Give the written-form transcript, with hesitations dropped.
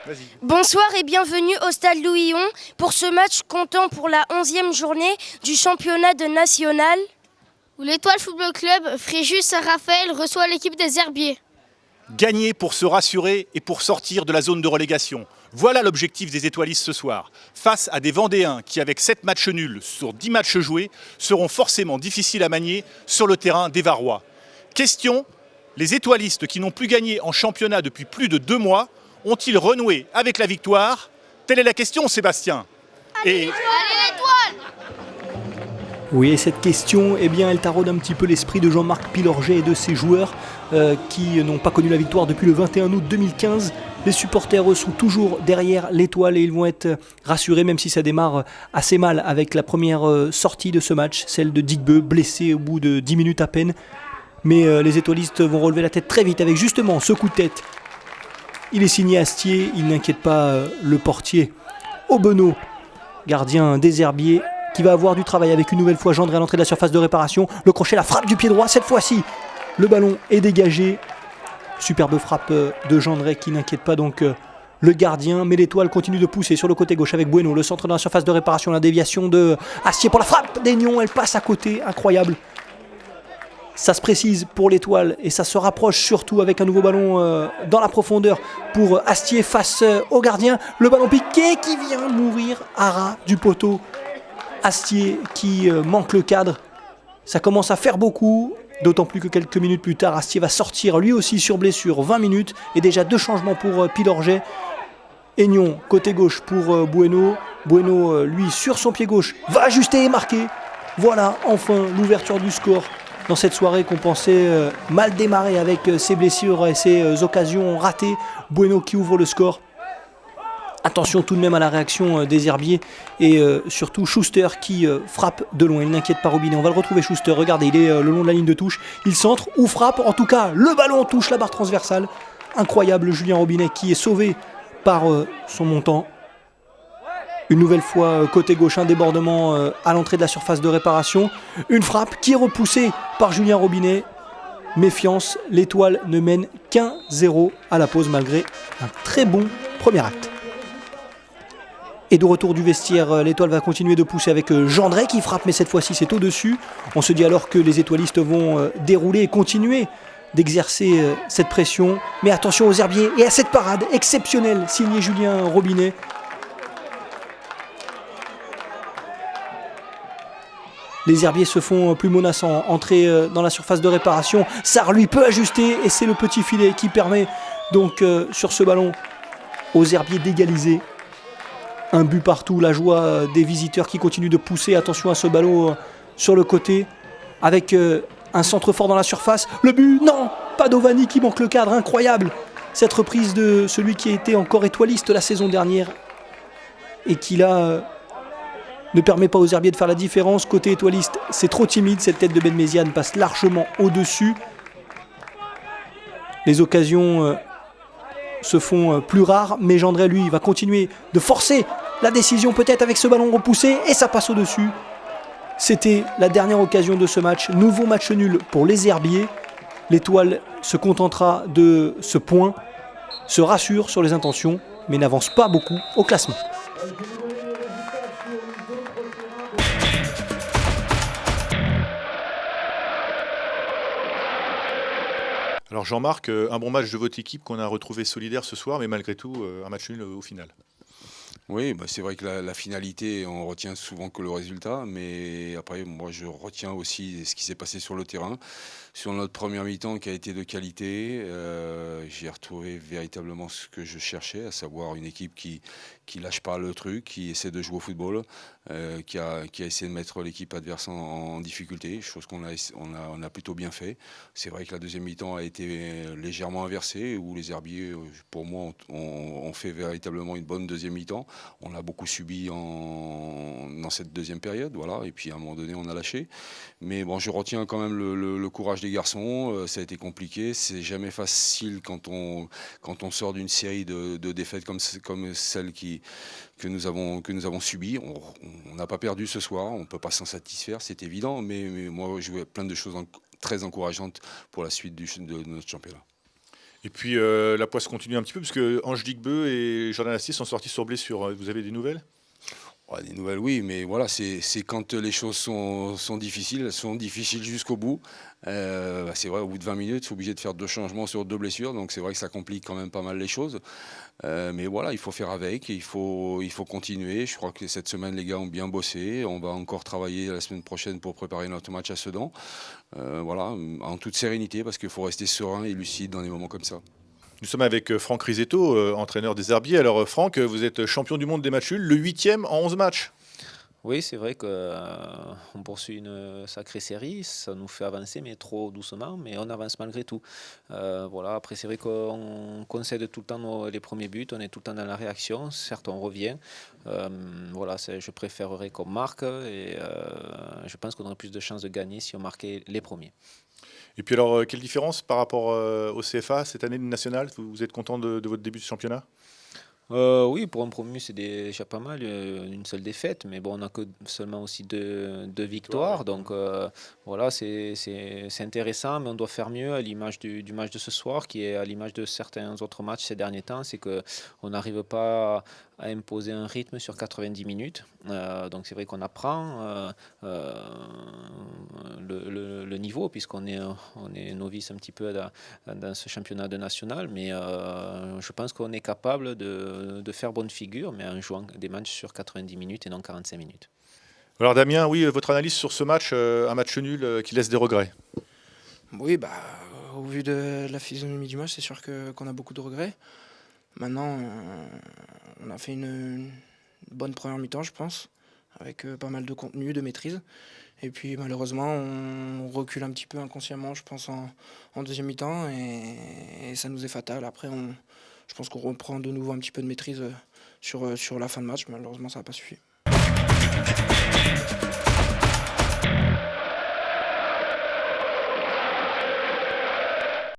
Vas-y. Bonsoir et bienvenue au Stade Louis-Hon pour ce match comptant pour la 11e journée du championnat de national. Où l'Étoile Football Club Fréjus Saint-Raphaël reçoit l'équipe des Herbiers. Gagner pour se rassurer et pour sortir de la zone de relégation. Voilà l'objectif des étoilistes ce soir. Face à des Vendéens qui, avec 7 matchs nuls sur 10 matchs joués, seront forcément difficiles à manier sur le terrain des Varois. Question, les étoilistes qui n'ont plus gagné en championnat depuis plus de 2 mois ont-ils renoué avec la victoire? Telle est la question, Sébastien. Allez l'Étoile! Oui, et cette question, eh bien, elle taraude un petit peu l'esprit de Jean-Marc Pilorget et de ses joueurs qui n'ont pas connu la victoire depuis le 21 août 2015. Les supporters, eux, sont toujours derrière l'Étoile et ils vont être rassurés, même si ça démarre assez mal avec la première sortie de ce match, celle de Digbeu, blessé au bout de 10 minutes à peine. Mais les étoilistes vont relever la tête très vite avec justement ce coup de tête. Il est signé Astier, il n'inquiète pas le portier Aubenot, gardien des Herbiers, qui va avoir du travail avec une nouvelle fois Gendré à l'entrée de la surface de réparation. Le crochet, la frappe du pied droit, cette fois-ci, le ballon est dégagé. Superbe frappe de Gendré qui n'inquiète pas donc le gardien, mais l'Étoile continue de pousser sur le côté gauche avec Bueno, le centre dans la surface de réparation, la déviation de Astier pour la frappe d'Aignon, elle passe à côté, incroyable. Ça se précise pour l'Étoile et ça se rapproche surtout avec un nouveau ballon dans la profondeur pour Astier face au gardien. Le ballon piqué qui vient mourir à ras du poteau. Astier qui manque le cadre. Ça commence à faire beaucoup, d'autant plus que quelques minutes plus tard, Astier va sortir lui aussi sur blessure, 20 minutes, et déjà 2 changements pour Pilorget. Aignon, côté gauche pour Bueno. Bueno, lui, sur son pied gauche, va ajuster et marquer. Voilà, enfin, l'ouverture du score dans cette soirée qu'on pensait mal démarrer avec ses blessures et ses occasions ratées. Bueno qui ouvre le score. Attention tout de même à la réaction des Herbiers et surtout Schuster qui frappe de loin. Il n'inquiète pas Robinet. On va le retrouver Schuster. Regardez, il est le long de la ligne de touche. Il centre ou frappe. En tout cas, le ballon touche la barre transversale. Incroyable Julien Robinet qui est sauvé par son montant. Une nouvelle fois côté gauche, un débordement à l'entrée de la surface de réparation. Une frappe qui est repoussée par Julien Robinet. Méfiance, l'Étoile ne mène qu'1-0 à la pause malgré un très bon premier acte. Et de retour du vestiaire, l'Étoile va continuer de pousser avec Gendré qui frappe, mais cette fois-ci c'est au-dessus. On se dit alors que les étoilistes vont dérouler et continuer d'exercer cette pression. Mais attention aux Herbiers et à cette parade exceptionnelle signée Julien Robinet. Les Herbiers se font plus menaçants, entrée dans la surface de réparation. Sarr lui peut ajuster et c'est le petit filet qui permet donc sur ce ballon aux Herbiers d'égaliser. Un but partout, la joie des visiteurs qui continuent de pousser. Attention à ce ballon sur le côté avec un centre fort dans la surface. Le but, non, Padovani qui manque le cadre, incroyable. Cette reprise de celui qui a été encore étoiliste la saison dernière et qui là ne permet pas aux Herbiers de faire la différence. Côté étoiliste, c'est trop timide. Cette tête de Ben Méziane passe largement au-dessus. Les occasions se font plus rares, mais Gendré, lui, va continuer de forcer la décision peut-être avec ce ballon repoussé et ça passe au-dessus. C'était la dernière occasion de ce match. Nouveau match nul pour les Herbiers. L'Étoile se contentera de ce point, se rassure sur les intentions, mais n'avance pas beaucoup au classement. Alors Jean-Marc, un bon match de votre équipe qu'on a retrouvé solidaire ce soir, mais malgré tout, un match nul au final. Oui, c'est vrai que la finalité, on retient souvent que le résultat, mais après, moi, je retiens aussi ce qui s'est passé sur le terrain. Sur notre première mi-temps qui a été de qualité, j'ai retrouvé véritablement ce que je cherchais, à savoir une équipe qui lâche pas le truc, qui essaie de jouer au football, qui a essayé de mettre l'équipe adverse en difficulté, chose qu'on a plutôt bien fait. C'est vrai que la deuxième mi-temps a été légèrement inversée, où les Herbiers, pour moi, ont fait véritablement une bonne deuxième mi-temps. On a beaucoup subi dans cette deuxième période, voilà, et puis à un moment donné, on a lâché. Mais bon, je retiens quand même le courage des garçons. Ça a été compliqué. C'est jamais facile quand on sort d'une série de défaites comme celle que nous avons subies. On n'a pas perdu ce soir. On ne peut pas s'en satisfaire, c'est évident. Mais moi, je vois plein de choses très encourageantes pour la suite de notre championnat. Et puis la poisse continue un petit peu, parce que Ange Digbeu et Jordan Astier sont sortis sur blessure. Vous avez des nouvelles? Ouais, des nouvelles, oui, mais voilà, c'est quand les choses sont difficiles, elles sont difficiles jusqu'au bout. C'est vrai, au bout de 20 minutes, c'est obligé de faire 2 changements sur 2 blessures, donc c'est vrai que ça complique quand même pas mal les choses. Mais voilà, il faut faire avec, il faut continuer. Je crois que cette semaine, les gars ont bien bossé. On va encore travailler la semaine prochaine pour préparer notre match à Sedan. Voilà, en toute sérénité, parce qu'il faut rester serein et lucide dans des moments comme ça. Nous sommes avec Franck Risetto, entraîneur des Herbiers. Alors Franck, vous êtes champion du monde des matchs nuls, le 8e en 11 matchs. Oui, c'est vrai qu'on poursuit une sacrée série, ça nous fait avancer, mais trop doucement, mais on avance malgré tout. Voilà, après, c'est vrai qu'on concède tout le temps les premiers buts, on est tout le temps dans la réaction, certes, on revient. Voilà, je préférerais qu'on marque et je pense qu'on aurait plus de chances de gagner si on marquait les premiers. Et puis alors, quelle différence par rapport au CFA cette année nationale? Vous êtes content de votre début de championnat? Oui, pour un promu, c'est déjà pas mal, une seule défaite, mais bon, on n'a que seulement aussi deux victoires, donc voilà, c'est intéressant, mais on doit faire mieux à l'image du match de ce soir, qui est à l'image de certains autres matchs ces derniers temps, c'est qu'on n'arrive pas à imposer un rythme sur 90 minutes, donc c'est vrai qu'on apprend le niveau, puisqu'on est novice un petit peu dans ce championnat de national, mais je pense qu'on est capable de faire bonne figure, mais en jouant des matchs sur 90 minutes et non 45 minutes. Alors Damien, oui, votre analyse sur ce match, un match nul qui laisse des regrets? Oui, au vu de la physionomie du match, c'est sûr qu'on a beaucoup de regrets. Maintenant, on a fait une bonne première mi-temps, je pense, avec pas mal de contenu, de maîtrise. Et puis malheureusement, on recule un petit peu inconsciemment, je pense, en deuxième mi-temps, et ça nous est fatal. Après, je pense qu'on reprend de nouveau un petit peu de maîtrise sur la fin de match. Malheureusement, ça n'a pas suffi.